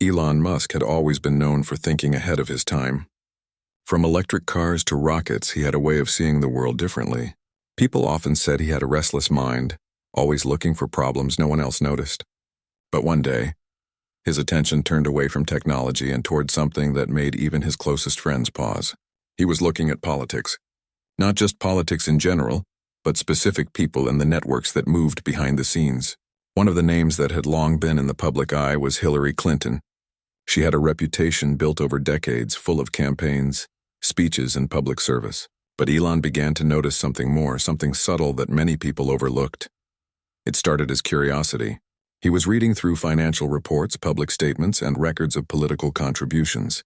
Elon Musk had always been known for thinking ahead of his time. From electric cars to rockets, he had a way of seeing the world differently. People often said he had a restless mind, always looking for problems no one else noticed. But one day, his attention turned away from technology and toward something that made even his closest friends pause. He was looking at politics. Not just politics in general, but specific people and the networks that moved behind the scenes. One of the names that had long been in the public eye was Hillary Clinton. She had a reputation built over decades, full of campaigns, speeches, and public service. But Elon began to notice something more, something subtle that many people overlooked. It started as curiosity. He was reading through financial reports, public statements, and records of political contributions.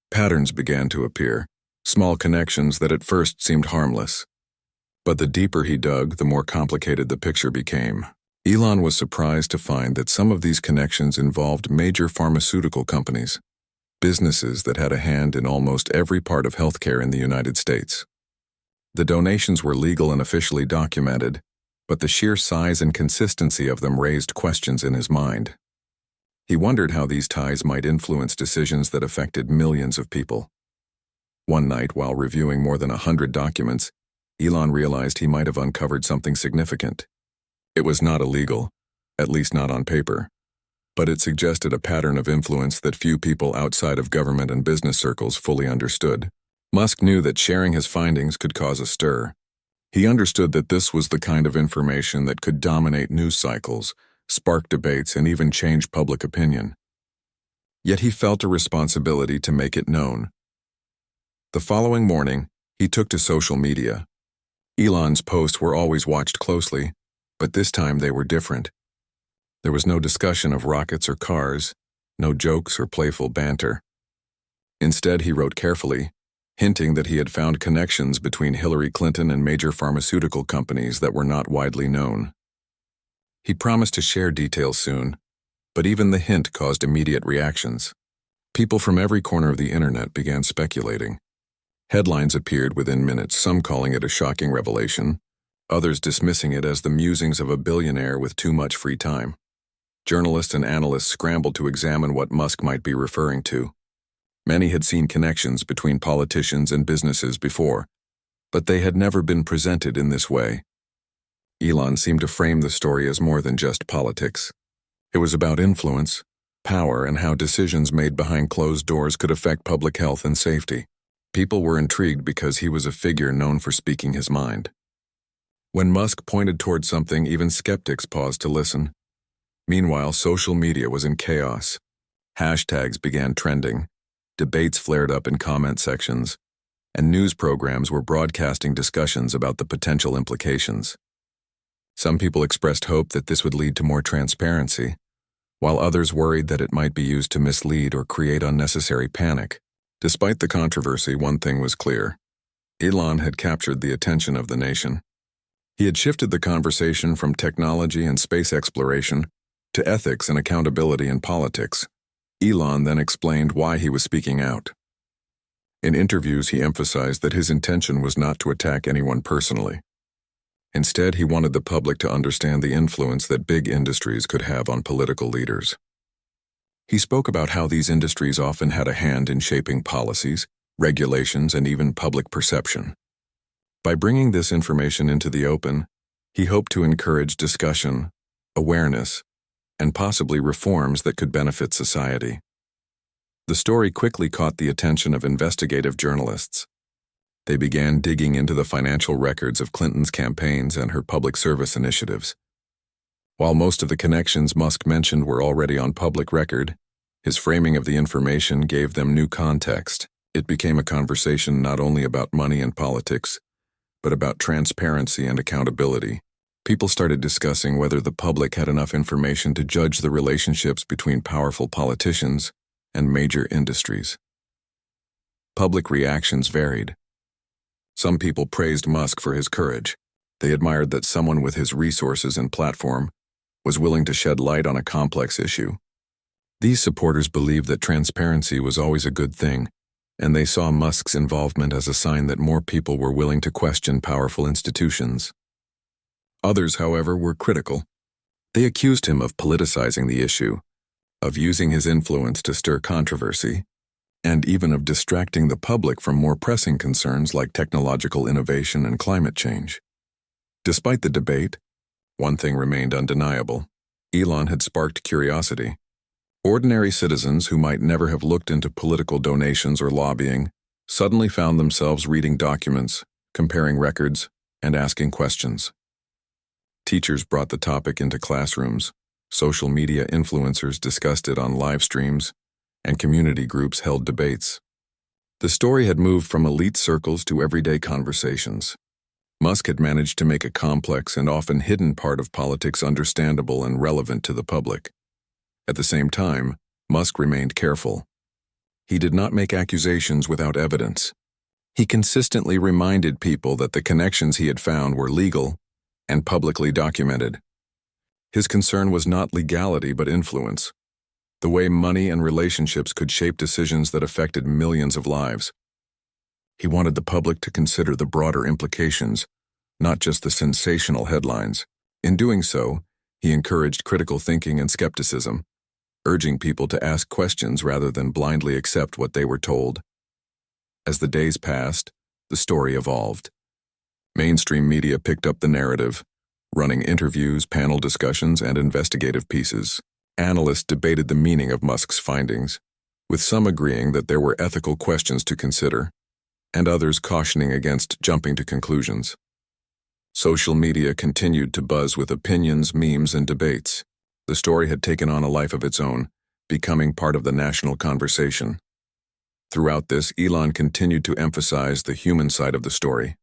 Patterns began to appear, small connections that at first seemed harmless. But the deeper he dug, the more complicated the picture became. Elon was surprised to find that some of these connections involved major pharmaceutical companies, businesses that had a hand in almost every part of healthcare in the United States. The donations were legal and officially documented, but the sheer size and consistency of them raised questions in his mind. He wondered how these ties might influence decisions that affected millions of people. One night, while reviewing more than 100 documents, Elon realized he might have uncovered something significant. It was not illegal, at least not on paper, but it suggested a pattern of influence that few people outside of government and business circles fully understood. Musk knew that sharing his findings could cause a stir. He understood that this was the kind of information that could dominate news cycles, spark debates, and even change public opinion. Yet he felt a responsibility to make it known. The following morning, he took to social media. Elon's posts were always watched closely, but this time they were different. There was no discussion of rockets or cars, no jokes or playful banter. Instead, he wrote carefully, hinting that he had found connections between Hillary Clinton and major pharmaceutical companies that were not widely known. He promised to share details soon, but even the hint caused immediate reactions. People from every corner of the internet began speculating. Headlines appeared within minutes, some calling it a shocking revelation, others dismissing it as the musings of a billionaire with too much free time. Journalists and analysts scrambled to examine what Musk might be referring to. Many had seen connections between politicians and businesses before, but they had never been presented in this way. Elon seemed to frame the story as more than just politics. It was about influence, power, and how decisions made behind closed doors could affect public health and safety. People were intrigued because he was a figure known for speaking his mind. When Musk pointed toward something, even skeptics paused to listen. Meanwhile, social media was in chaos. Hashtags began trending, debates flared up in comment sections, and news programs were broadcasting discussions about the potential implications. Some people expressed hope that this would lead to more transparency, while others worried that it might be used to mislead or create unnecessary panic. Despite the controversy, one thing was clear. Elon had captured the attention of the nation. He had shifted the conversation from technology and space exploration to ethics and accountability in politics. Elon then explained why he was speaking out. In interviews, he emphasized that his intention was not to attack anyone personally. Instead, he wanted the public to understand the influence that big industries could have on political leaders. He spoke about how these industries often had a hand in shaping policies, regulations, and even public perception. By bringing this information into the open, he hoped to encourage discussion, awareness, and possibly reforms that could benefit society. The story quickly caught the attention of investigative journalists. They began digging into the financial records of Clinton's campaigns and her public service initiatives. While most of the connections Musk mentioned were already on public record, his framing of the information gave them new context. It became a conversation not only about money and politics, but about transparency and accountability. People started discussing whether the public had enough information to judge the relationships between powerful politicians and major industries. Public reactions varied. Some people praised Musk for his courage. They admired that someone with his resources and platform was willing to shed light on a complex issue. These supporters believed that transparency was always a good thing, and they saw Musk's involvement as a sign that more people were willing to question powerful institutions. Others, however, were critical. They accused him of politicizing the issue, of using his influence to stir controversy, and even of distracting the public from more pressing concerns like technological innovation and climate change. Despite the debate, one thing remained undeniable. Elon had sparked curiosity. Ordinary citizens who might never have looked into political donations or lobbying suddenly found themselves reading documents, comparing records, and asking questions. Teachers brought the topic into classrooms, social media influencers discussed it on live streams, and community groups held debates. The story had moved from elite circles to everyday conversations. Musk had managed to make a complex and often hidden part of politics understandable and relevant to the public. At the same time, Musk remained careful. He did not make accusations without evidence. He consistently reminded people that the connections he had found were legal and publicly documented. His concern was not legality but influence, the way money and relationships could shape decisions that affected millions of lives. He wanted the public to consider the broader implications, not just the sensational headlines. In doing so, he encouraged critical thinking and skepticism, urging people to ask questions rather than blindly accept what they were told. As the days passed, the story evolved. Mainstream media picked up the narrative, running interviews, panel discussions, and investigative pieces. Analysts debated the meaning of Musk's findings, with some agreeing that there were ethical questions to consider, and others cautioning against jumping to conclusions. Social media continued to buzz with opinions, memes, and debates. The story had taken on a life of its own, becoming part of the national conversation. Throughout this, Elon continued to emphasize the human side of the story.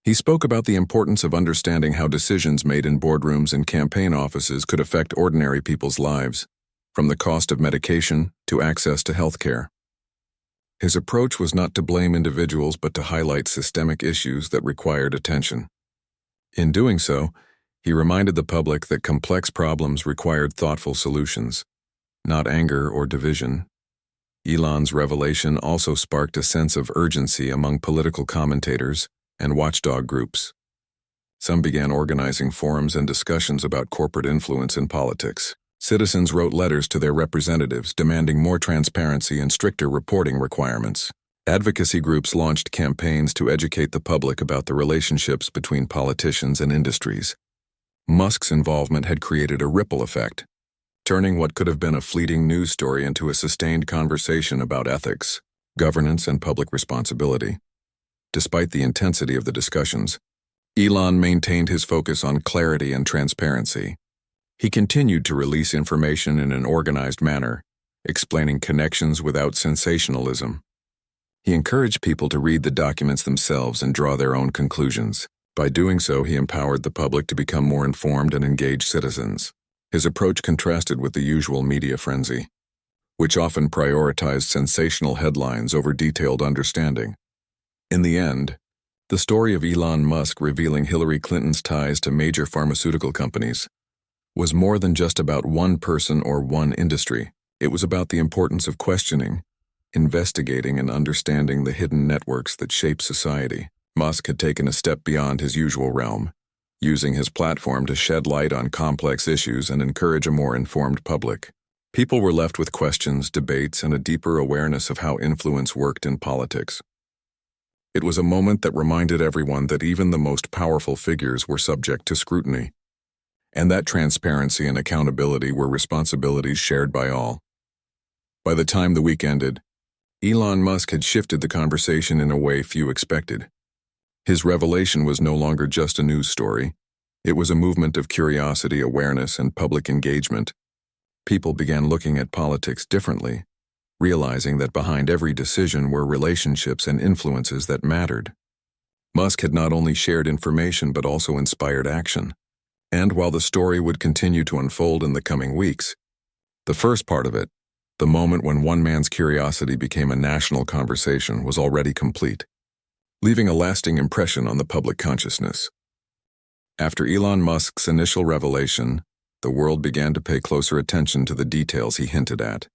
He spoke about the importance of understanding how decisions made in boardrooms and campaign offices could affect ordinary people's lives, from the cost of medication to access to health care. His approach was not to blame individuals but to highlight systemic issues that required attention. In doing so, he reminded the public that complex problems required thoughtful solutions, not anger or division. Elon's revelation also sparked a sense of urgency among political commentators and watchdog groups. Some began organizing forums and discussions about corporate influence in politics. Citizens wrote letters to their representatives demanding more transparency and stricter reporting requirements. Advocacy groups launched campaigns to educate the public about the relationships between politicians and industries. Musk's involvement had created a ripple effect, turning what could have been a fleeting news story into a sustained conversation about ethics, governance, and public responsibility. Despite the intensity of the discussions, Elon maintained his focus on clarity and transparency. He continued to release information in an organized manner, explaining connections without sensationalism. He encouraged people to read the documents themselves and draw their own conclusions. By doing so, he empowered the public to become more informed and engaged citizens. His approach contrasted with the usual media frenzy, which often prioritized sensational headlines over detailed understanding. In the end, the story of Elon Musk revealing Hillary Clinton's ties to major pharmaceutical companies was more than just about one person or one industry. It was about the importance of questioning, investigating, and understanding the hidden networks that shape society. Musk had taken a step beyond his usual realm, using his platform to shed light on complex issues and encourage a more informed public. People were left with questions, debates, and a deeper awareness of how influence worked in politics. It was a moment that reminded everyone that even the most powerful figures were subject to scrutiny, and that transparency and accountability were responsibilities shared by all. By the time the week ended, Elon Musk had shifted the conversation in a way few expected. His revelation was no longer just a news story. It was a movement of curiosity, awareness, and public engagement. People began looking at politics differently, realizing that behind every decision were relationships and influences that mattered. Musk had not only shared information but also inspired action. And while the story would continue to unfold in the coming weeks, the first part of it, the moment when one man's curiosity became a national conversation, was already complete, leaving a lasting impression on the public consciousness. After Elon Musk's initial revelation, the world began to pay closer attention to the details he hinted at.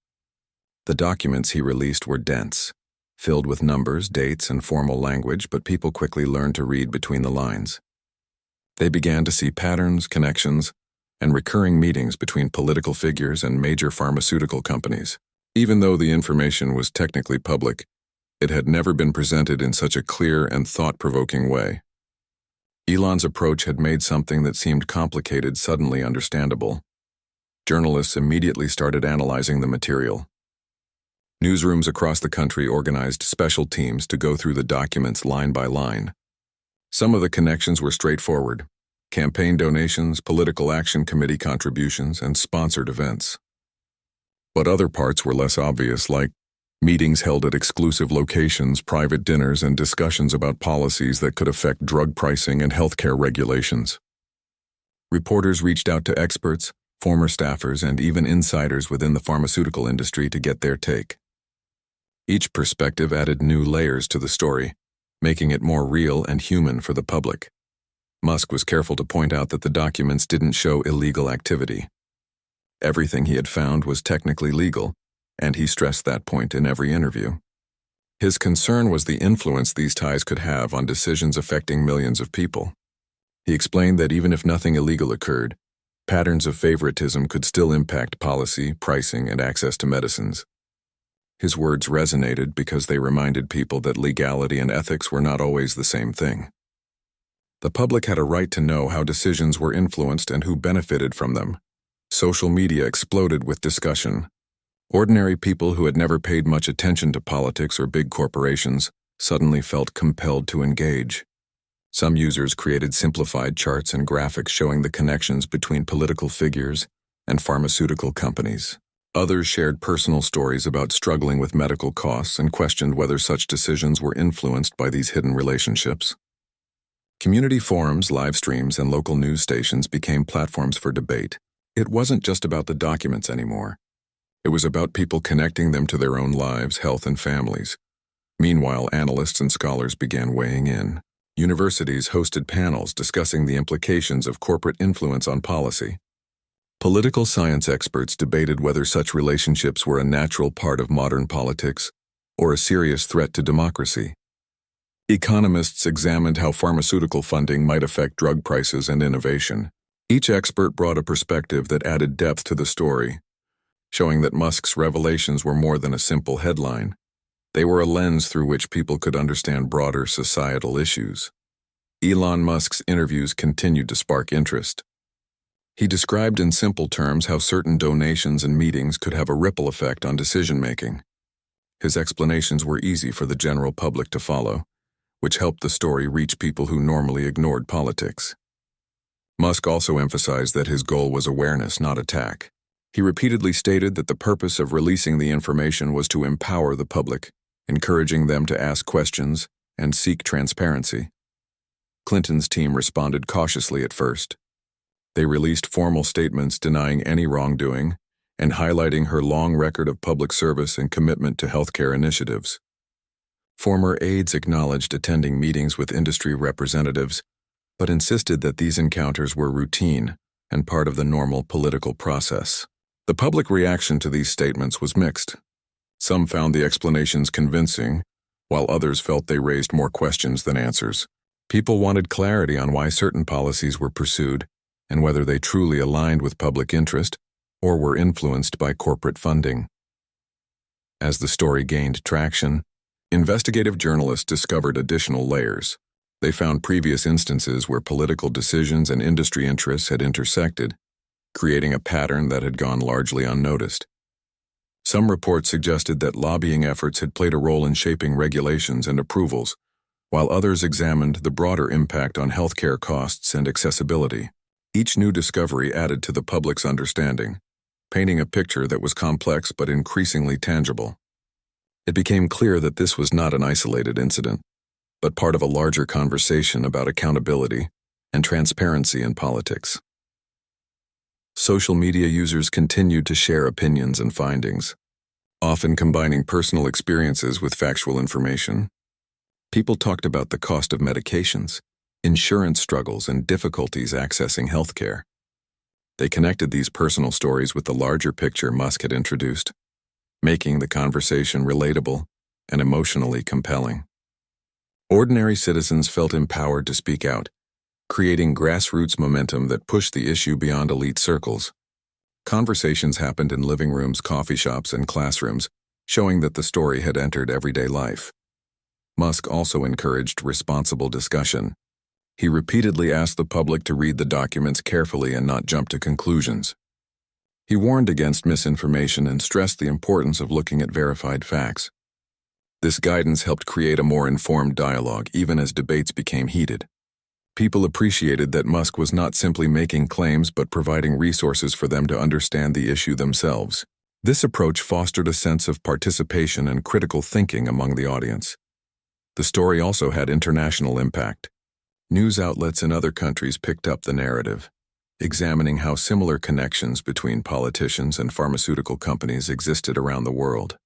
The documents he released were dense, filled with numbers, dates, and formal language, but people quickly learned to read between the lines. They began to see patterns, connections, and recurring meetings between political figures and major pharmaceutical companies. Even though the information was technically public, it had never been presented in such a clear and thought-provoking way. Elon's approach had made something that seemed complicated suddenly understandable. Journalists immediately started analyzing the material. Newsrooms across the country organized special teams to go through the documents line by line. Some of the connections were straightforward: campaign donations, political action committee contributions, and sponsored events. But other parts were less obvious, like meetings held at exclusive locations, private dinners, and discussions about policies that could affect drug pricing and healthcare regulations. Reporters reached out to experts, former staffers, and even insiders within the pharmaceutical industry to get their take. Each perspective added new layers to the story, making it more real and human for the public. Musk was careful to point out that the documents didn't show illegal activity. Everything he had found was technically legal, and he stressed that point in every interview. His concern was the influence these ties could have on decisions affecting millions of people. He explained that even if nothing illegal occurred, patterns of favoritism could still impact policy, pricing, and access to medicines. His words resonated because they reminded people that legality and ethics were not always the same thing. The public had a right to know how decisions were influenced and who benefited from them. Social media exploded with discussion. Ordinary people who had never paid much attention to politics or big corporations suddenly felt compelled to engage. Some users created simplified charts and graphics showing the connections between political figures and pharmaceutical companies. Others shared personal stories about struggling with medical costs and questioned whether such decisions were influenced by these hidden relationships. Community forums, live streams, and local news stations became platforms for debate. It wasn't just about the documents anymore. It was about people connecting them to their own lives, health, and families. Meanwhile, analysts and scholars began weighing in. Universities hosted panels discussing the implications of corporate influence on policy. Political science experts debated whether such relationships were a natural part of modern politics or a serious threat to democracy. Economists examined how pharmaceutical funding might affect drug prices and innovation. Each expert brought a perspective that added depth to the story, showing that Musk's revelations were more than a simple headline. They were a lens through which people could understand broader societal issues. Elon Musk's interviews continued to spark interest. He described in simple terms how certain donations and meetings could have a ripple effect on decision-making. His explanations were easy for the general public to follow, which helped the story reach people who normally ignored politics. Musk also emphasized that his goal was awareness, not attack. He repeatedly stated that the purpose of releasing the information was to empower the public, encouraging them to ask questions and seek transparency. Clinton's team responded cautiously at first. They released formal statements denying any wrongdoing and highlighting her long record of public service and commitment to healthcare initiatives. Former aides acknowledged attending meetings with industry representatives, but insisted that these encounters were routine and part of the normal political process. The public reaction to these statements was mixed. Some found the explanations convincing, while others felt they raised more questions than answers. People wanted clarity on why certain policies were pursued and whether they truly aligned with public interest or were influenced by corporate funding. As the story gained traction, investigative journalists discovered additional layers. They found previous instances where political decisions and industry interests had intersected, creating a pattern that had gone largely unnoticed. Some reports suggested that lobbying efforts had played a role in shaping regulations and approvals, while others examined the broader impact on healthcare costs and accessibility. Each new discovery added to the public's understanding, painting a picture that was complex but increasingly tangible. It became clear that this was not an isolated incident, but part of a larger conversation about accountability and transparency in politics. Social media users continued to share opinions and findings, often combining personal experiences with factual information. People talked about the cost of medications, insurance struggles, and difficulties accessing healthcare. They connected these personal stories with the larger picture Musk had introduced, making the conversation relatable and emotionally compelling. Ordinary citizens felt empowered to speak out, creating grassroots momentum that pushed the issue beyond elite circles. Conversations happened in living rooms, coffee shops, and classrooms, showing that the story had entered everyday life. Musk also encouraged responsible discussion. He repeatedly asked the public to read the documents carefully and not jump to conclusions. He warned against misinformation and stressed the importance of looking at verified facts. This guidance helped create a more informed dialogue even as debates became heated. People appreciated that Musk was not simply making claims but providing resources for them to understand the issue themselves. This approach fostered a sense of participation and critical thinking among the audience. The story also had international impact. News outlets in other countries picked up the narrative, examining how similar connections between politicians and pharmaceutical companies existed around the world.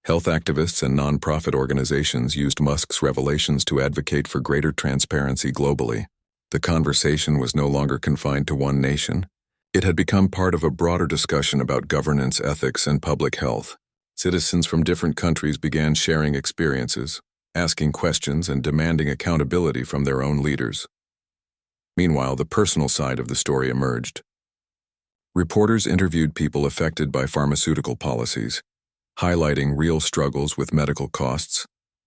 Health activists and nonprofit organizations used Musk's revelations to advocate for greater transparency globally. The conversation was no longer confined to one nation. It had become part of a broader discussion about governance, ethics, and public health. Citizens from different countries began sharing experiences, asking questions, and demanding accountability from their own leaders. Meanwhile, the personal side of the story emerged. Reporters interviewed people affected by pharmaceutical policies, highlighting real struggles with medical costs,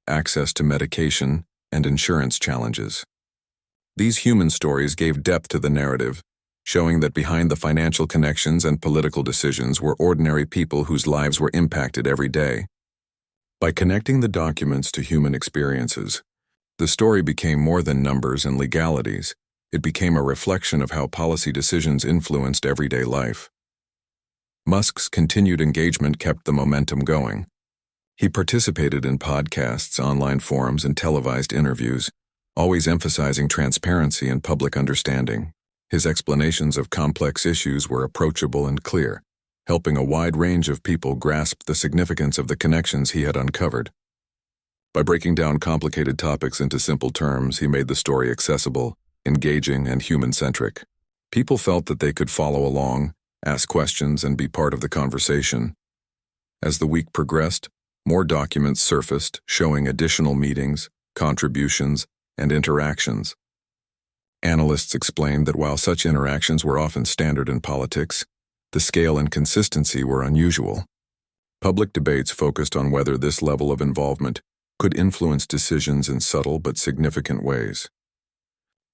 access to medication, and insurance challenges. These human stories gave depth to the narrative, showing that behind the financial connections and political decisions were ordinary people whose lives were impacted every day. By connecting the documents to human experiences, the story became more than numbers and legalities. It became a reflection of how policy decisions influenced everyday life. Musk's continued engagement kept the momentum going. He participated in podcasts, online forums, and televised interviews, always emphasizing transparency and public understanding. His explanations of complex issues were approachable and clear, helping a wide range of people grasp the significance of the connections he had uncovered. By breaking down complicated topics into simple terms, he made the story accessible, engaging, and human-centric. People felt that they could follow along, ask questions, and be part of the conversation. As the week progressed, more documents surfaced, showing additional meetings, contributions, and interactions. Analysts explained that while such interactions were often standard in politics, the scale and consistency were unusual. Public debates focused on whether this level of involvement could influence decisions in subtle but significant ways.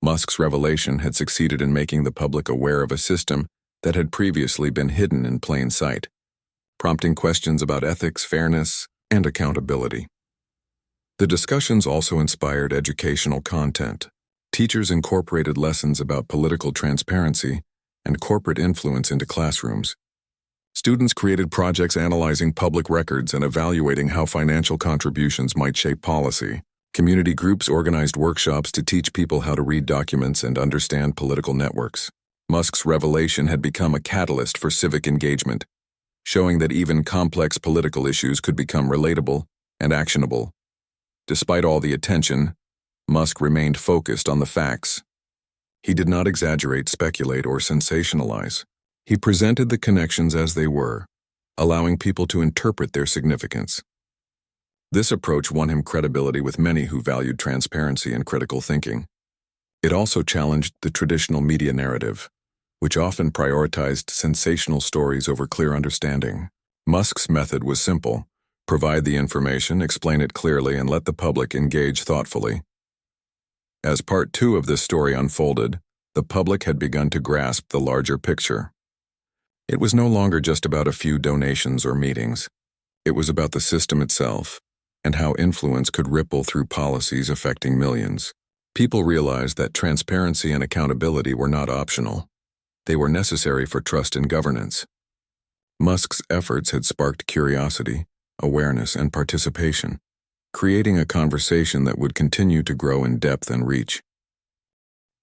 Musk's revelation had succeeded in making the public aware of a system that had previously been hidden in plain sight, prompting questions about ethics, fairness, and accountability. The discussions also inspired educational content. Teachers incorporated lessons about political transparency and corporate influence into classrooms. Students created projects analyzing public records and evaluating how financial contributions might shape policy. Community groups organized workshops to teach people how to read documents and understand political networks. Musk's revelation had become a catalyst for civic engagement, showing that even complex political issues could become relatable and actionable. Despite all the attention, Musk remained focused on the facts. He did not exaggerate, speculate, or sensationalize. He presented the connections as they were, allowing people to interpret their significance. This approach won him credibility with many who valued transparency and critical thinking. It also challenged the traditional media narrative, which often prioritized sensational stories over clear understanding. Musk's method was simple: provide the information, explain it clearly, and let the public engage thoughtfully. As part 2 of this story unfolded, the public had begun to grasp the larger picture. It was no longer just about a few donations or meetings. It was about the system itself and how influence could ripple through policies affecting millions. People realized that transparency and accountability were not optional. They were necessary for trust in governance. Musk's efforts had sparked curiosity, awareness, and participation, creating a conversation that would continue to grow in depth and reach.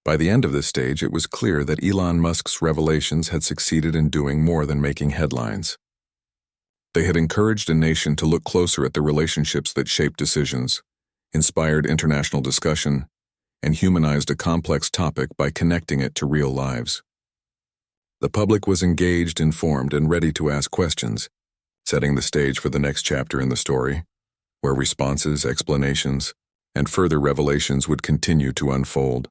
By the end of this stage, it was clear that Elon Musk's revelations had succeeded in doing more than making headlines. They had encouraged a nation to look closer at the relationships that shape decisions, inspired international discussion, and humanized a complex topic by connecting it to real lives. The public was engaged, informed, and ready to ask questions, setting the stage for the next chapter in the story, where responses, explanations, and further revelations would continue to unfold.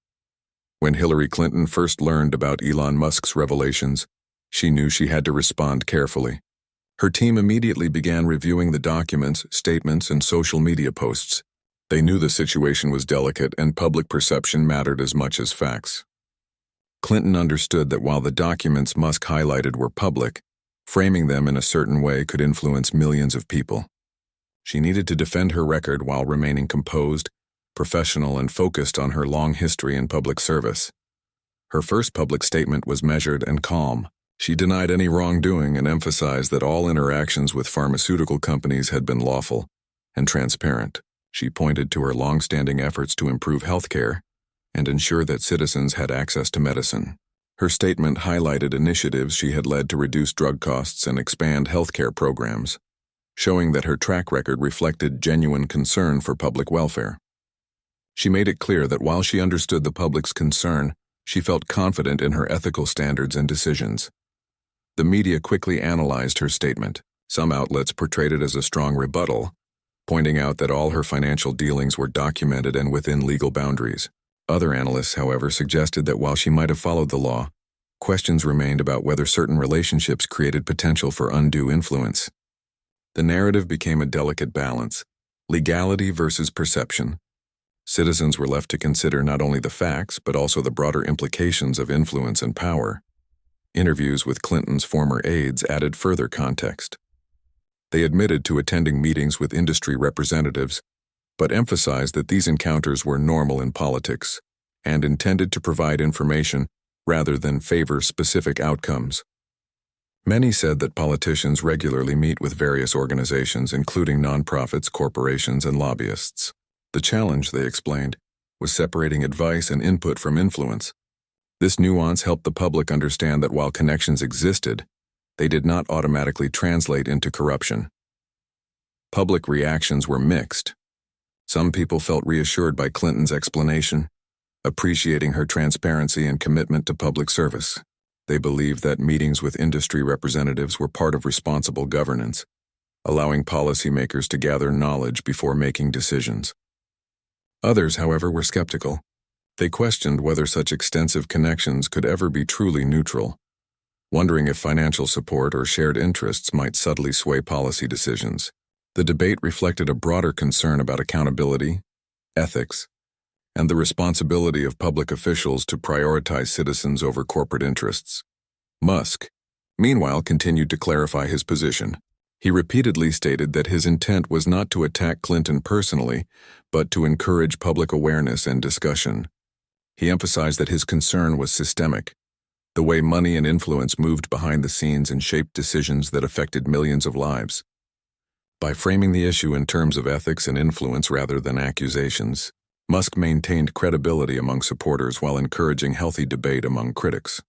When Hillary Clinton first learned about Elon Musk's revelations, she knew she had to respond carefully. Her team immediately began reviewing the documents, statements, and social media posts. They knew the situation was delicate and public perception mattered as much as facts. Clinton understood that while the documents Musk highlighted were public, framing them in a certain way could influence millions of people. She needed to defend her record while remaining composed, professional, and focused on her long history in public service. Her first public statement was measured and calm. She denied any wrongdoing and emphasized that all interactions with pharmaceutical companies had been lawful and transparent. She pointed to her long-standing efforts to improve healthcare and ensure that citizens had access to medicine. Her statement highlighted initiatives she had led to reduce drug costs and expand healthcare programs, showing that her track record reflected genuine concern for public welfare. She made it clear that while she understood the public's concern, she felt confident in her ethical standards and decisions. The media quickly analyzed her statement. Some outlets portrayed it as a strong rebuttal, pointing out that all her financial dealings were documented and within legal boundaries. Other analysts, however, suggested that while she might have followed the law, questions remained about whether certain relationships created potential for undue influence. The narrative became a delicate balance, legality versus perception. Citizens were left to consider not only the facts, but also the broader implications of influence and power. Interviews with Clinton's former aides added further context. They admitted to attending meetings with industry representatives, but emphasized that these encounters were normal in politics and intended to provide information rather than favor specific outcomes. Many said that politicians regularly meet with various organizations, including nonprofits, corporations, and lobbyists. The challenge, they explained, was separating advice and input from influence. This nuance helped the public understand that while connections existed, they did not automatically translate into corruption. Public reactions were mixed. Some people felt reassured by Clinton's explanation, appreciating her transparency and commitment to public service. They believed that meetings with industry representatives were part of responsible governance, allowing policymakers to gather knowledge before making decisions. Others, however, were skeptical. They questioned whether such extensive connections could ever be truly neutral, wondering if financial support or shared interests might subtly sway policy decisions. The debate reflected a broader concern about accountability, ethics, and the responsibility of public officials to prioritize citizens over corporate interests. Musk, meanwhile, continued to clarify his position. He repeatedly stated that his intent was not to attack Clinton personally, but to encourage public awareness and discussion. He emphasized that his concern was systemic, the way money and influence moved behind the scenes and shaped decisions that affected millions of lives. By framing the issue in terms of ethics and influence rather than accusations, Musk maintained credibility among supporters while encouraging healthy debate among critics.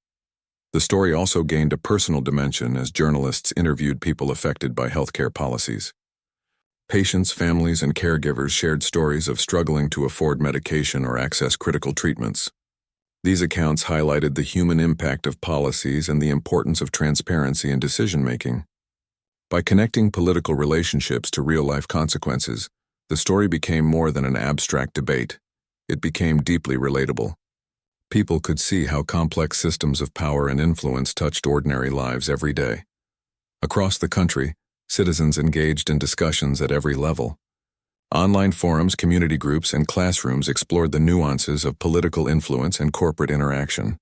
The story also gained a personal dimension as journalists interviewed people affected by healthcare policies. Patients, families, and caregivers shared stories of struggling to afford medication or access critical treatments. These accounts highlighted the human impact of policies and the importance of transparency in decision-making. By connecting political relationships to real-life consequences, the story became more than an abstract debate. It became deeply relatable. People could see how complex systems of power and influence touched ordinary lives every day. Across the country, citizens engaged in discussions at every level. Online forums, community groups, and classrooms explored the nuances of political influence and corporate interaction.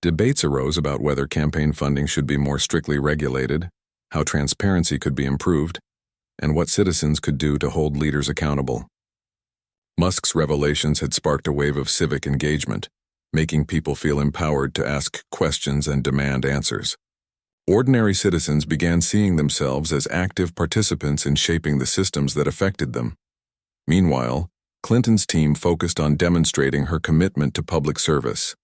Debates arose about whether campaign funding should be more strictly regulated, how transparency could be improved, and what citizens could do to hold leaders accountable. Musk's revelations had sparked a wave of civic engagement, making people feel empowered to ask questions and demand answers. Ordinary citizens began seeing themselves as active participants in shaping the systems that affected them. Meanwhile, Clinton's team focused on demonstrating her commitment to public service.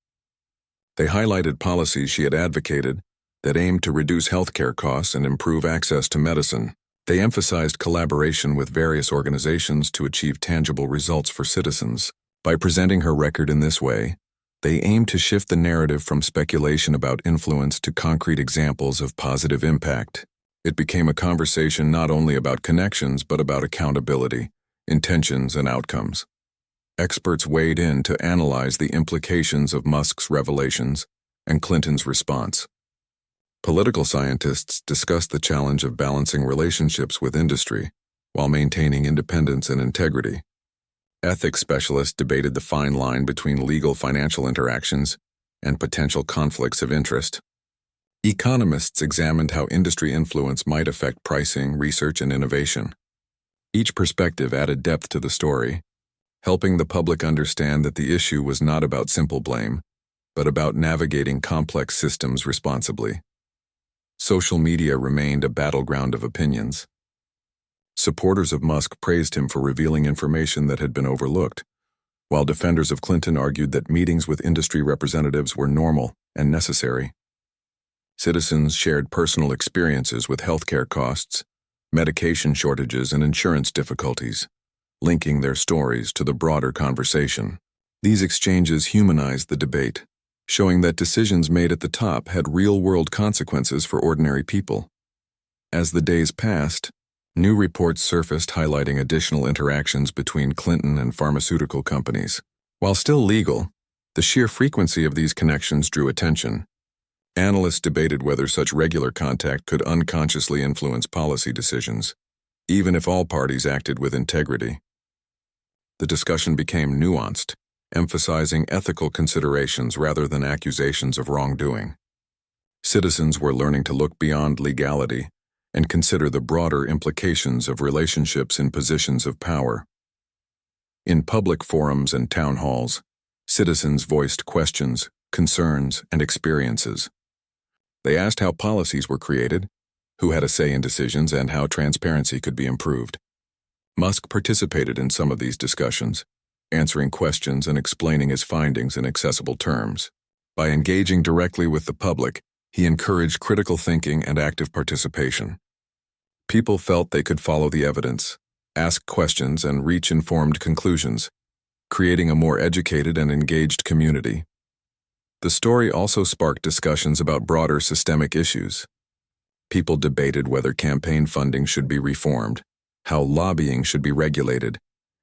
They highlighted policies she had advocated that aimed to reduce healthcare costs and improve access to medicine. They emphasized collaboration with various organizations to achieve tangible results for citizens. By presenting her record in this way, they aimed to shift the narrative from speculation about influence to concrete examples of positive impact. It became a conversation not only about connections but about accountability, intentions, and outcomes. Experts weighed in to analyze the implications of Musk's revelations and Clinton's response. Political scientists discussed the challenge of balancing relationships with industry while maintaining independence and integrity. Ethics specialists debated the fine line between legal financial interactions and potential conflicts of interest. Economists examined how industry influence might affect pricing, research, and innovation. Each perspective added depth to the story, helping the public understand that the issue was not about simple blame, but about navigating complex systems responsibly. Social media remained a battleground of opinions. Supporters of Musk praised him for revealing information that had been overlooked, while defenders of Clinton argued that meetings with industry representatives were normal and necessary. Citizens shared personal experiences with healthcare costs, medication shortages, and insurance difficulties, linking their stories to the broader conversation. These exchanges humanized the debate, showing that decisions made at the top had real-world consequences for ordinary people. As the days passed, new reports surfaced highlighting additional interactions between Clinton and pharmaceutical companies. While still legal, the sheer frequency of these connections drew attention. Analysts debated whether such regular contact could unconsciously influence policy decisions, even if all parties acted with integrity. The discussion became nuanced, emphasizing ethical considerations rather than accusations of wrongdoing. Citizens were learning to look beyond legality and consider the broader implications of relationships in positions of power. In public forums and town halls, citizens voiced questions, concerns, and experiences. They asked how policies were created, who had a say in decisions, and how transparency could be improved. Musk participated in some of these discussions, answering questions and explaining his findings in accessible terms. By engaging directly with the public, he encouraged critical thinking and active participation. People felt they could follow the evidence, ask questions, and reach informed conclusions, creating a more educated and engaged community. The story also sparked discussions about broader systemic issues. People debated whether campaign funding should be reformed, how lobbying should be regulated,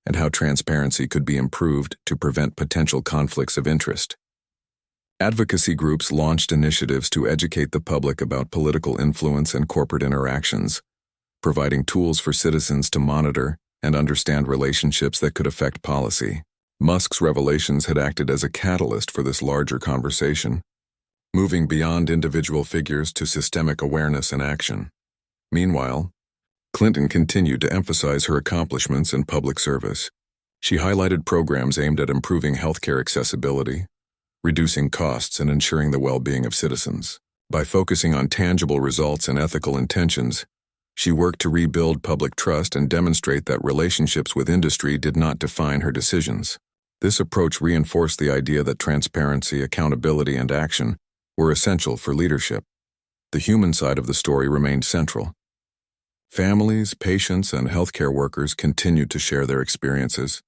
and how transparency could be improved to prevent potential conflicts of interest. Advocacy groups launched initiatives to educate the public about political influence and corporate interactions, providing tools for citizens to monitor and understand relationships that could affect policy. Musk's revelations had acted as a catalyst for this larger conversation, moving beyond individual figures to systemic awareness and action. Meanwhile, Clinton continued to emphasize her accomplishments in public service. She highlighted programs aimed at improving healthcare accessibility, reducing costs, and ensuring the well-being of citizens. By focusing on tangible results and ethical intentions, she worked to rebuild public trust and demonstrate that relationships with industry did not define her decisions. This approach reinforced the idea that transparency, accountability, and action were essential for leadership. The human side of the story remained central. Families, patients, and healthcare workers continued to share their experiences,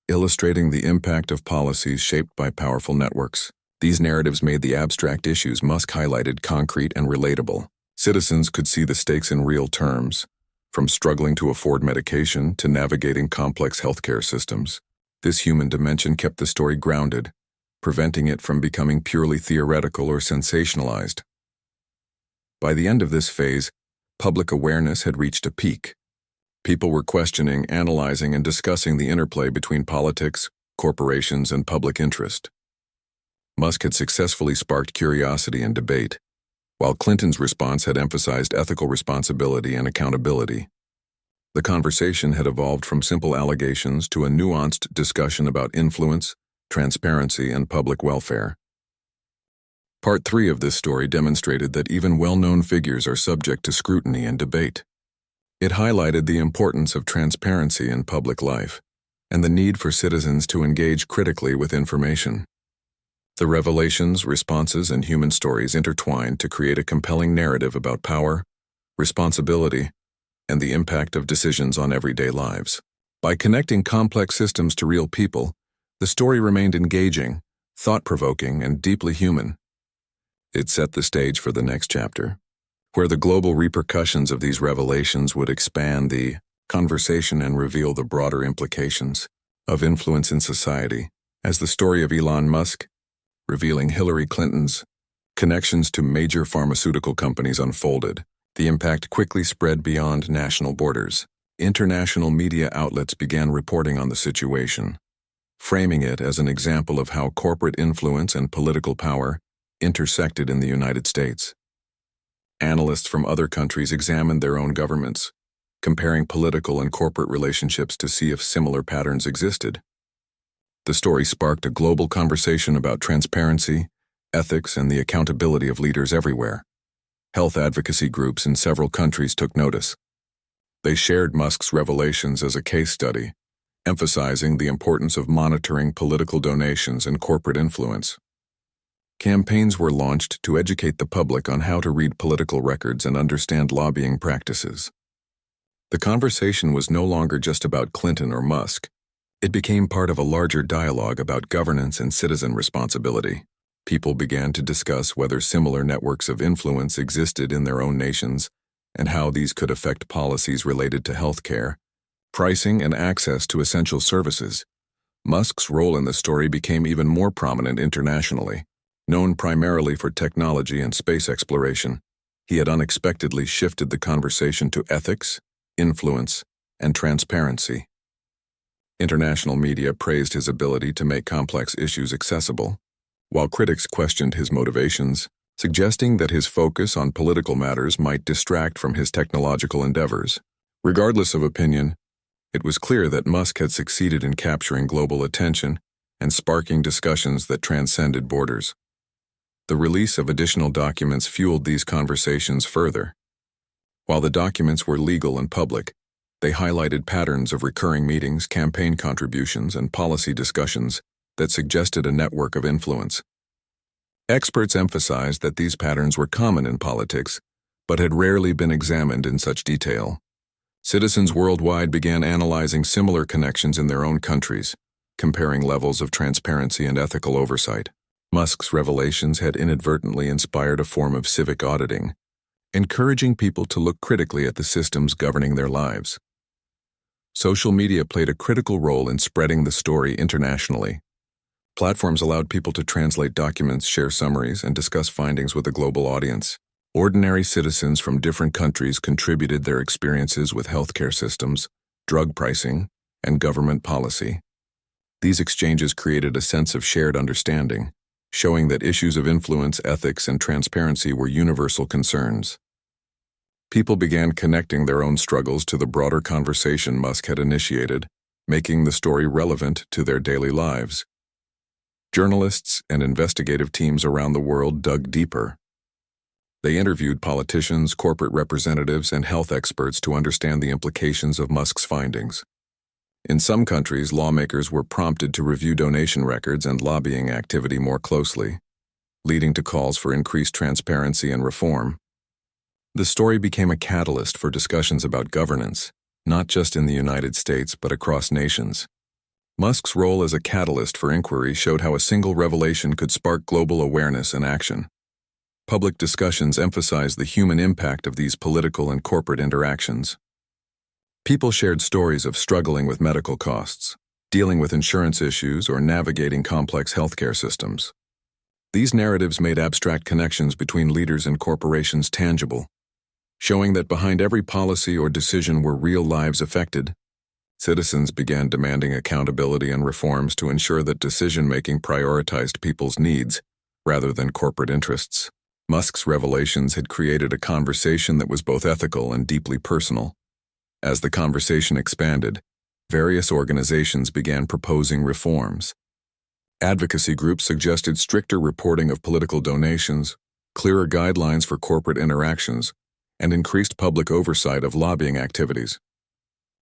illustrating the impact of policies shaped by powerful networks. These narratives made the abstract issues Musk highlighted concrete and relatable. Citizens could see the stakes in real terms, from struggling to afford medication to navigating complex healthcare systems. This human dimension kept the story grounded, preventing it from becoming purely theoretical or sensationalized. By the end of this phase, public awareness had reached a peak. People were questioning, analyzing, and discussing the interplay between politics, corporations, and public interest. Musk had successfully sparked curiosity and debate, while Clinton's response had emphasized ethical responsibility and accountability. The conversation had evolved from simple allegations to a nuanced discussion about influence, transparency, and public welfare. Part 3 of this story demonstrated that even well-known figures are subject to scrutiny and debate. It highlighted the importance of transparency in public life and the need for citizens to engage critically with information. The revelations, responses, and human stories intertwined to create a compelling narrative about power, responsibility, and the impact of decisions on everyday lives. By connecting complex systems to real people, the story remained engaging, thought-provoking, and deeply human. It set the stage for the next chapter, where the global repercussions of these revelations would expand the conversation and reveal the broader implications of influence in society, as the story of Elon Musk, revealing Hillary Clinton's connections to major pharmaceutical companies unfolded. The impact quickly spread beyond national borders. International media outlets began reporting on the situation, framing it as an example of how corporate influence and political power intersected in the United States. Analysts from other countries examined their own governments, comparing political and corporate relationships to see if similar patterns existed. The story sparked a global conversation about transparency, ethics, and the accountability of leaders everywhere. Health advocacy groups in several countries took notice. They shared Musk's revelations as a case study, emphasizing the importance of monitoring political donations and corporate influence. Campaigns were launched to educate the public on how to read political records and understand lobbying practices. The conversation was no longer just about Clinton or Musk. It became part of a larger dialogue about governance and citizen responsibility. People began to discuss whether similar networks of influence existed in their own nations and how these could affect policies related to healthcare, pricing, and access to essential services. Musk's role in the story became even more prominent internationally. Known primarily for technology and space exploration, he had unexpectedly shifted the conversation to ethics, influence, and transparency. International media praised his ability to make complex issues accessible, while critics questioned his motivations, suggesting that his focus on political matters might distract from his technological endeavors. Regardless of opinion, it was clear that Musk had succeeded in capturing global attention and sparking discussions that transcended borders. The release of additional documents fueled these conversations further. While the documents were legal and public, they highlighted patterns of recurring meetings, campaign contributions, and policy discussions that suggested a network of influence. Experts emphasized that these patterns were common in politics, but had rarely been examined in such detail. Citizens worldwide began analyzing similar connections in their own countries, comparing levels of transparency and ethical oversight. Musk's revelations had inadvertently inspired a form of civic auditing, encouraging people to look critically at the systems governing their lives. Social media played a critical role in spreading the story internationally. Platforms allowed people to translate documents, share summaries, and discuss findings with a global audience. Ordinary citizens from different countries contributed their experiences with healthcare systems, drug pricing, and government policy. These exchanges created a sense of shared understanding, showing that issues of influence, ethics, and transparency were universal concerns. People began connecting their own struggles to the broader conversation Musk had initiated, making the story relevant to their daily lives. Journalists and investigative teams around the world dug deeper. They interviewed politicians, corporate representatives, and health experts to understand the implications of Musk's findings. In some countries, lawmakers were prompted to review donation records and lobbying activity more closely, leading to calls for increased transparency and reform. The story became a catalyst for discussions about governance, not just in the United States but across nations. Musk's role as a catalyst for inquiry showed how a single revelation could spark global awareness and action. Public discussions emphasized the human impact of these political and corporate interactions. People shared stories of struggling with medical costs, dealing with insurance issues, or navigating complex healthcare systems. These narratives made abstract connections between leaders and corporations tangible, showing that behind every policy or decision were real lives affected. Citizens began demanding accountability and reforms to ensure that decision-making prioritized people's needs rather than corporate interests. Musk's revelations had created a conversation that was both ethical and deeply personal. As the conversation expanded, various organizations began proposing reforms. Advocacy groups suggested stricter reporting of political donations, clearer guidelines for corporate interactions, and increased public oversight of lobbying activities.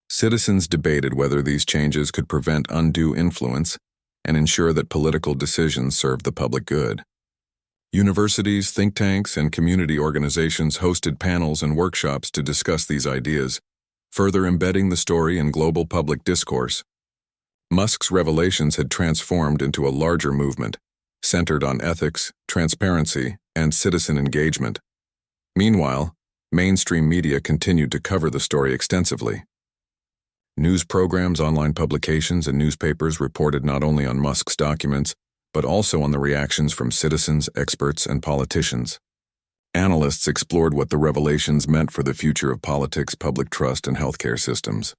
Citizens debated whether these changes could prevent undue influence and ensure that political decisions served the public good. Universities, think tanks, and community organizations hosted panels and workshops to discuss these ideas, further embedding the story in global public discourse. Musk's revelations had transformed into a larger movement, centered on ethics, transparency, and citizen engagement. Meanwhile, mainstream media continued to cover the story extensively. News programs, online publications, and newspapers reported not only on Musk's documents, but also on the reactions from citizens, experts, and politicians. Analysts explored what the revelations meant for the future of politics, public trust, and healthcare systems.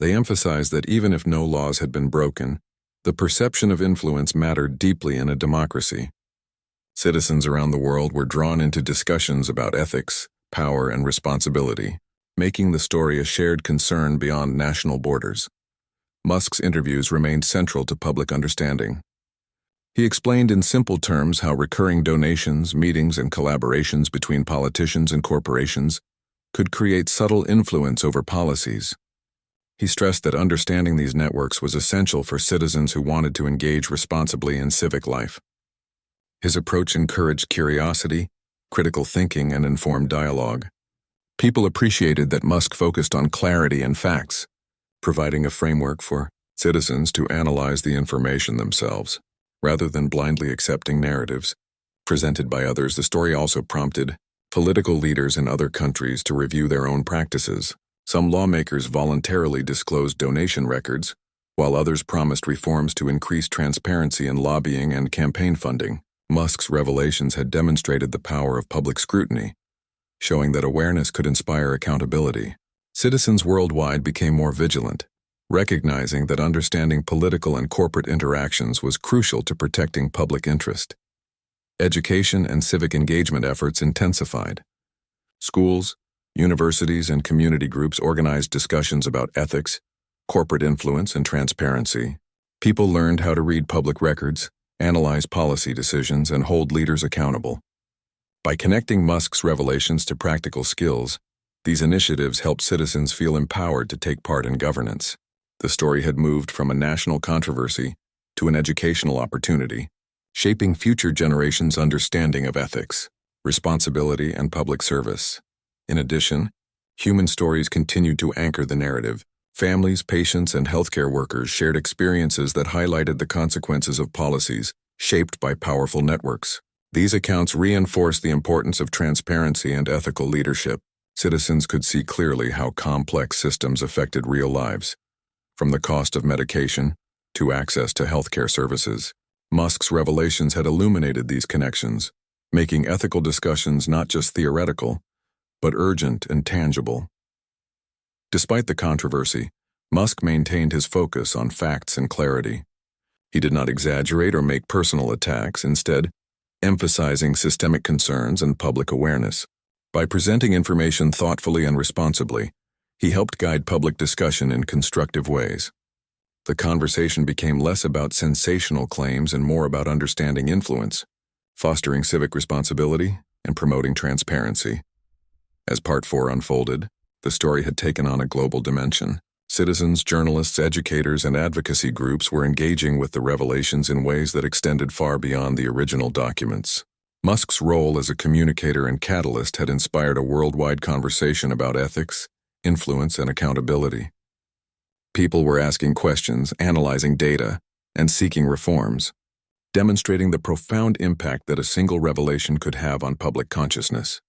They emphasized that even if no laws had been broken, the perception of influence mattered deeply in a democracy. Citizens around the world were drawn into discussions about ethics, power, and responsibility, making the story a shared concern beyond national borders. Musk's interviews remained central to public understanding. He explained in simple terms how recurring donations, meetings, and collaborations between politicians and corporations could create subtle influence over policies. He stressed that understanding these networks was essential for citizens who wanted to engage responsibly in civic life. His approach encouraged curiosity, critical thinking, and informed dialogue. People appreciated that Musk focused on clarity and facts, providing a framework for citizens to analyze the information themselves, rather than blindly accepting narratives presented by others. The story also prompted political leaders in other countries to review their own practices. Some lawmakers voluntarily disclosed donation records, while others promised reforms to increase transparency in lobbying and campaign funding. Musk's revelations had demonstrated the power of public scrutiny, showing that awareness could inspire accountability. Citizens worldwide became more vigilant, recognizing that understanding political and corporate interactions was crucial to protecting public interest. Education and civic engagement efforts intensified. Schools, universities, and community groups organized discussions about ethics, corporate influence, and transparency. People learned how to read public records, analyze policy decisions, and hold leaders accountable. By connecting Musk's revelations to practical skills, these initiatives helped citizens feel empowered to take part in governance. The story had moved from a national controversy to an educational opportunity, shaping future generations' understanding of ethics, responsibility, and public service. In addition, human stories continued to anchor the narrative. Families, patients, and healthcare workers shared experiences that highlighted the consequences of policies shaped by powerful networks. These accounts reinforced the importance of transparency and ethical leadership. Citizens could see clearly how complex systems affected real lives, from the cost of medication to access to healthcare services. Musk's revelations had illuminated these connections, making ethical discussions not just theoretical, but urgent and tangible. Despite the controversy, Musk maintained his focus on facts and clarity. He did not exaggerate or make personal attacks, instead, emphasizing systemic concerns and public awareness. By presenting information thoughtfully and responsibly, he helped guide public discussion in constructive ways. The conversation became less about sensational claims and more about understanding influence, fostering civic responsibility, and promoting transparency. As Part 4 unfolded, the story had taken on a global dimension. Citizens, journalists, educators, and advocacy groups were engaging with the revelations in ways that extended far beyond the original documents. Musk's role as a communicator and catalyst had inspired a worldwide conversation about ethics, influence, and accountability. People were asking questions, analyzing data, and seeking reforms, demonstrating the profound impact that a single revelation could have on public consciousness.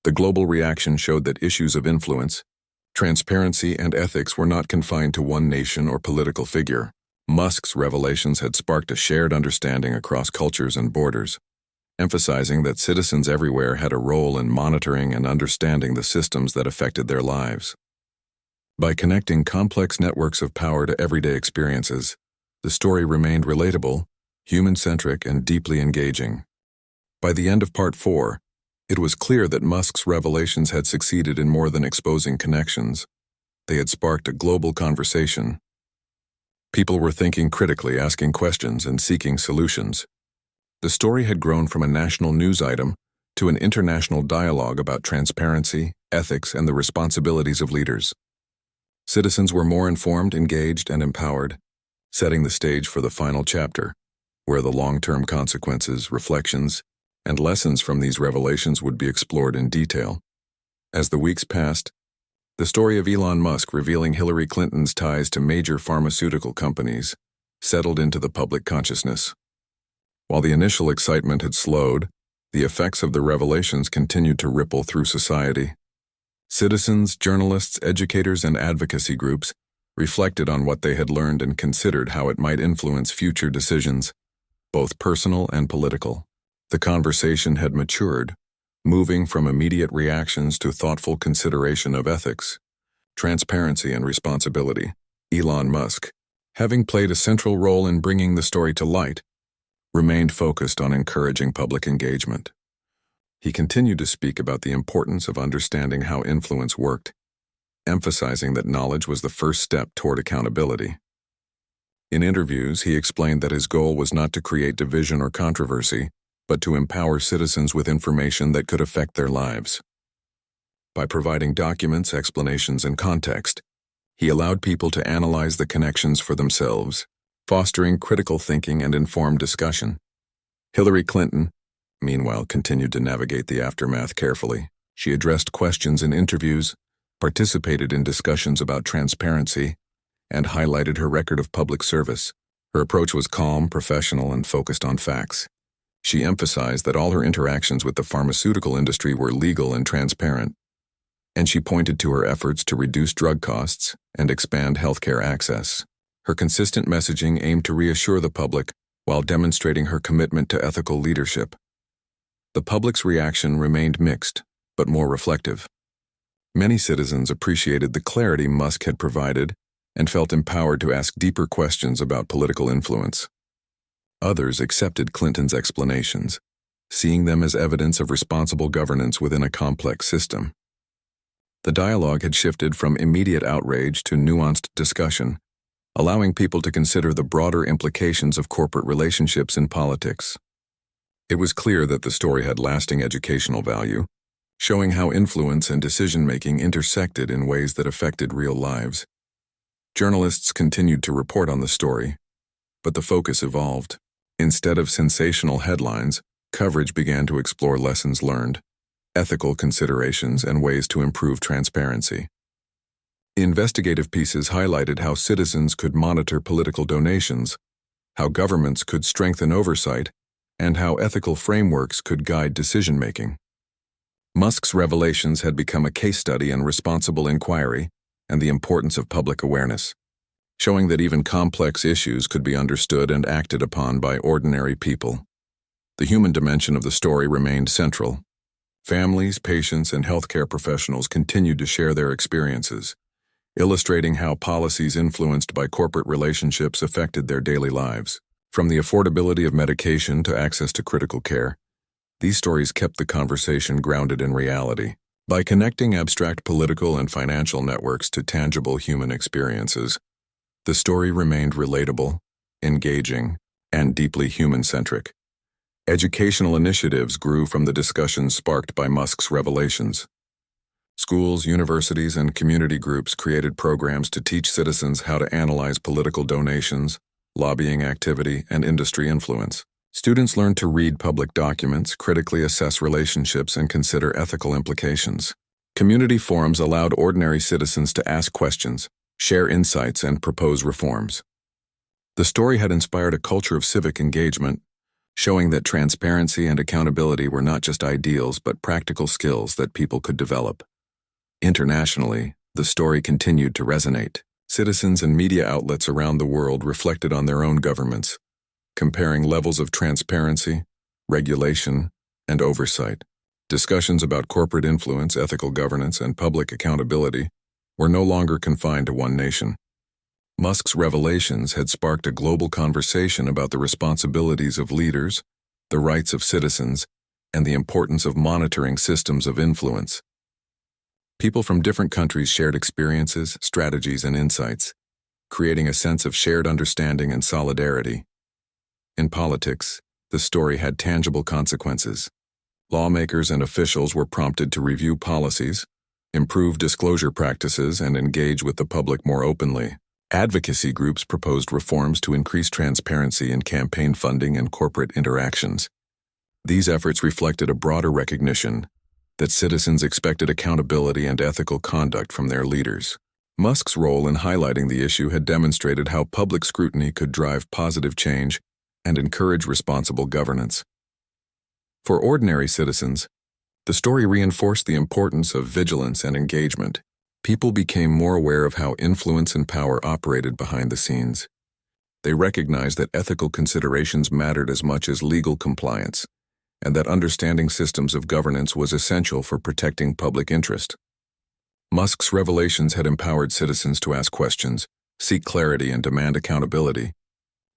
The global reaction showed that issues of influence, transparency, and ethics were not confined to one nation or political figure. Musk's revelations had sparked a shared understanding across cultures and borders, emphasizing that citizens everywhere had a role in monitoring and understanding the systems that affected their lives. By connecting complex networks of power to everyday experiences, the story remained relatable, human-centric, and deeply engaging. By the end of Part 4, it was clear that Musk's revelations had succeeded in more than exposing connections. They had sparked a global conversation. People were thinking critically, asking questions, and seeking solutions. The story had grown from a national news item to an international dialogue about transparency, ethics, and the responsibilities of leaders. Citizens were more informed, engaged, and empowered, setting the stage for the final chapter, where the long-term consequences, reflections, and lessons from these revelations would be explored in detail. As the weeks passed, the story of Elon Musk revealing Hillary Clinton's ties to major pharmaceutical companies settled into the public consciousness. While the initial excitement had slowed, the effects of the revelations continued to ripple through society. Citizens, journalists, educators, and advocacy groups reflected on what they had learned and considered how it might influence future decisions, both personal and political. The conversation had matured, moving from immediate reactions to thoughtful consideration of ethics, transparency, and responsibility. Elon Musk, having played a central role in bringing the story to light, remained focused on encouraging public engagement. He continued to speak about the importance of understanding how influence worked, emphasizing that knowledge was the first step toward accountability. In interviews, he explained that his goal was not to create division or controversy, but to empower citizens with information that could affect their lives. By providing documents, explanations, and context, he allowed people to analyze the connections for themselves, fostering critical thinking and informed discussion. Hillary Clinton, meanwhile, continued to navigate the aftermath carefully. She addressed questions in interviews, participated in discussions about transparency, and highlighted her record of public service. Her approach was calm, professional, and focused on facts. She emphasized that all her interactions with the pharmaceutical industry were legal and transparent, and she pointed to her efforts to reduce drug costs and expand healthcare access. Her consistent messaging aimed to reassure the public while demonstrating her commitment to ethical leadership. The public's reaction remained mixed, but more reflective. Many citizens appreciated the clarity Musk had provided and felt empowered to ask deeper questions about political influence. Others accepted Clinton's explanations, seeing them as evidence of responsible governance within a complex system. The dialogue had shifted from immediate outrage to nuanced discussion, allowing people to consider the broader implications of corporate relationships in politics. It was clear that the story had lasting educational value, showing how influence and decision-making intersected in ways that affected real lives. Journalists continued to report on the story, but the focus evolved. Instead of sensational headlines, coverage began to explore lessons learned, ethical considerations, and ways to improve transparency. Investigative pieces highlighted how citizens could monitor political donations, how governments could strengthen oversight, and how ethical frameworks could guide decision-making. Musk's revelations had become a case study in responsible inquiry and the importance of public awareness, showing that even complex issues could be understood and acted upon by ordinary people. The human dimension of the story remained central. Families, patients, and healthcare professionals continued to share their experiences, illustrating how policies influenced by corporate relationships affected their daily lives. From the affordability of medication to access to critical care, these stories kept the conversation grounded in reality. By connecting abstract political and financial networks to tangible human experiences, the story remained relatable, engaging, and deeply human-centric. Educational initiatives grew from the discussions sparked by Musk's revelations. Schools, universities, and community groups created programs to teach citizens how to analyze political donations, lobbying activity, and industry influence. Students learned to read public documents, critically assess relationships, and consider ethical implications. Community forums allowed ordinary citizens to ask questions, share insights, and propose reforms. The story had inspired a culture of civic engagement, showing that transparency and accountability were not just ideals but practical skills that people could develop. Internationally, the story continued to resonate. Citizens and media outlets around the world reflected on their own governments, comparing levels of transparency, regulation, and oversight. Discussions about corporate influence, ethical governance, and public accountability were no longer confined to one nation. Musk's revelations had sparked a global conversation about the responsibilities of leaders, the rights of citizens, and the importance of monitoring systems of influence. People from different countries shared experiences, strategies, and insights, creating a sense of shared understanding and solidarity. In politics, the story had tangible consequences. Lawmakers and officials were prompted to review policies, improve disclosure practices, and engage with the public more openly. Advocacy groups proposed reforms to increase transparency in campaign funding and corporate interactions. These efforts reflected a broader recognition that citizens expected accountability and ethical conduct from their leaders. Musk's role in highlighting the issue had demonstrated how public scrutiny could drive positive change and encourage responsible governance. For ordinary citizens, the story reinforced the importance of vigilance and engagement. People became more aware of how influence and power operated behind the scenes. They recognized that ethical considerations mattered as much as legal compliance, and that understanding systems of governance was essential for protecting public interest. Musk's revelations had empowered citizens to ask questions, seek clarity, and demand accountability,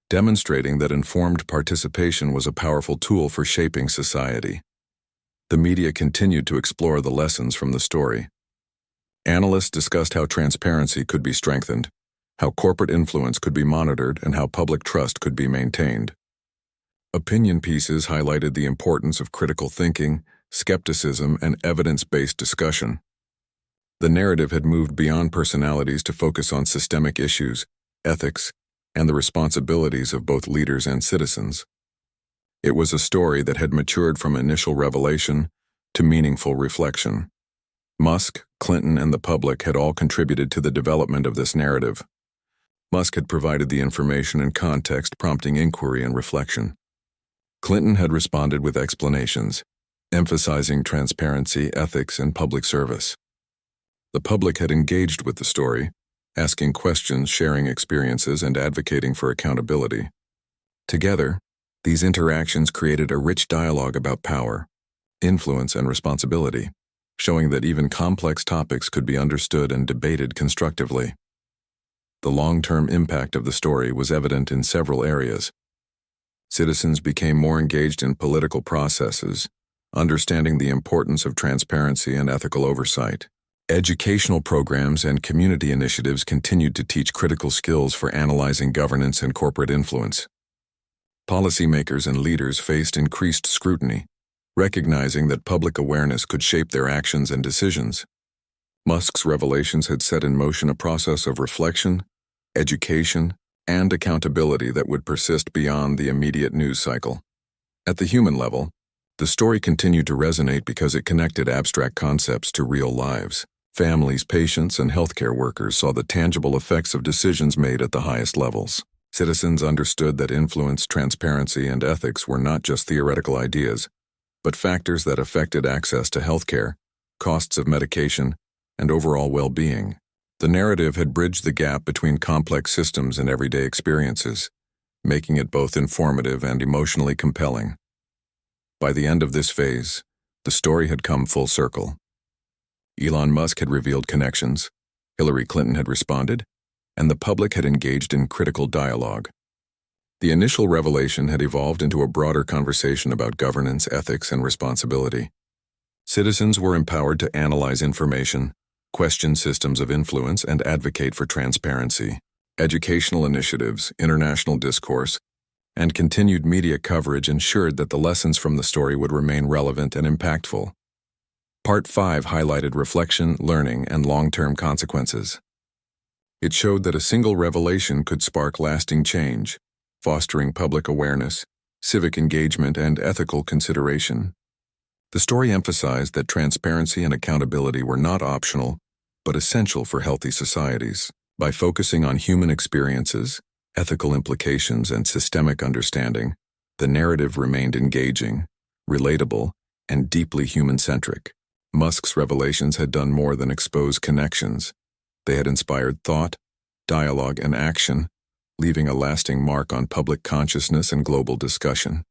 demonstrating that informed participation was a powerful tool for shaping society. The media continued to explore the lessons from the story. Analysts discussed how transparency could be strengthened, how corporate influence could be monitored, and how public trust could be maintained. Opinion pieces highlighted the importance of critical thinking, skepticism, and evidence-based discussion. The narrative had moved beyond personalities to focus on systemic issues, ethics, and the responsibilities of both leaders and citizens. It was a story that had matured from initial revelation to meaningful reflection. Musk, Clinton, and the public had all contributed to the development of this narrative. Musk had provided the information and context, prompting inquiry and reflection. Clinton had responded with explanations, emphasizing transparency, ethics, and public service. The public had engaged with the story, asking questions, sharing experiences, and advocating for accountability. Together, these interactions created a rich dialogue about power, influence, and responsibility, showing that even complex topics could be understood and debated constructively. The long-term impact of the story was evident in several areas. Citizens became more engaged in political processes, understanding the importance of transparency and ethical oversight. Educational programs and community initiatives continued to teach critical skills for analyzing governance and corporate influence. Policymakers and leaders faced increased scrutiny, recognizing that public awareness could shape their actions and decisions. Musk's revelations had set in motion a process of reflection, education, and accountability that would persist beyond the immediate news cycle. At the human level, the story continued to resonate because it connected abstract concepts to real lives. Families, patients, and healthcare workers saw the tangible effects of decisions made at the highest levels. Citizens understood that influence, transparency, and ethics were not just theoretical ideas, but factors that affected access to healthcare, costs of medication, and overall well-being. The narrative had bridged the gap between complex systems and everyday experiences, making it both informative and emotionally compelling. By the end of this phase, the story had come full circle. Elon Musk had revealed connections, Hillary Clinton had responded, and the public had engaged in critical dialogue. The initial revelation had evolved into a broader conversation about governance, ethics, and responsibility. Citizens were empowered to analyze information, question systems of influence, and advocate for transparency. Educational initiatives, international discourse, and continued media coverage ensured that the lessons from the story would remain relevant and impactful. Part 5 highlighted reflection, learning, and long-term consequences. It showed that a single revelation could spark lasting change, fostering public awareness, civic engagement, and ethical consideration. The story emphasized that transparency and accountability were not optional, but essential for healthy societies. By focusing on human experiences, ethical implications, and systemic understanding, the narrative remained engaging, relatable, and deeply human-centric. Musk's revelations had done more than expose connections. They had inspired thought, dialogue, and action, leaving a lasting mark on public consciousness and global discussion.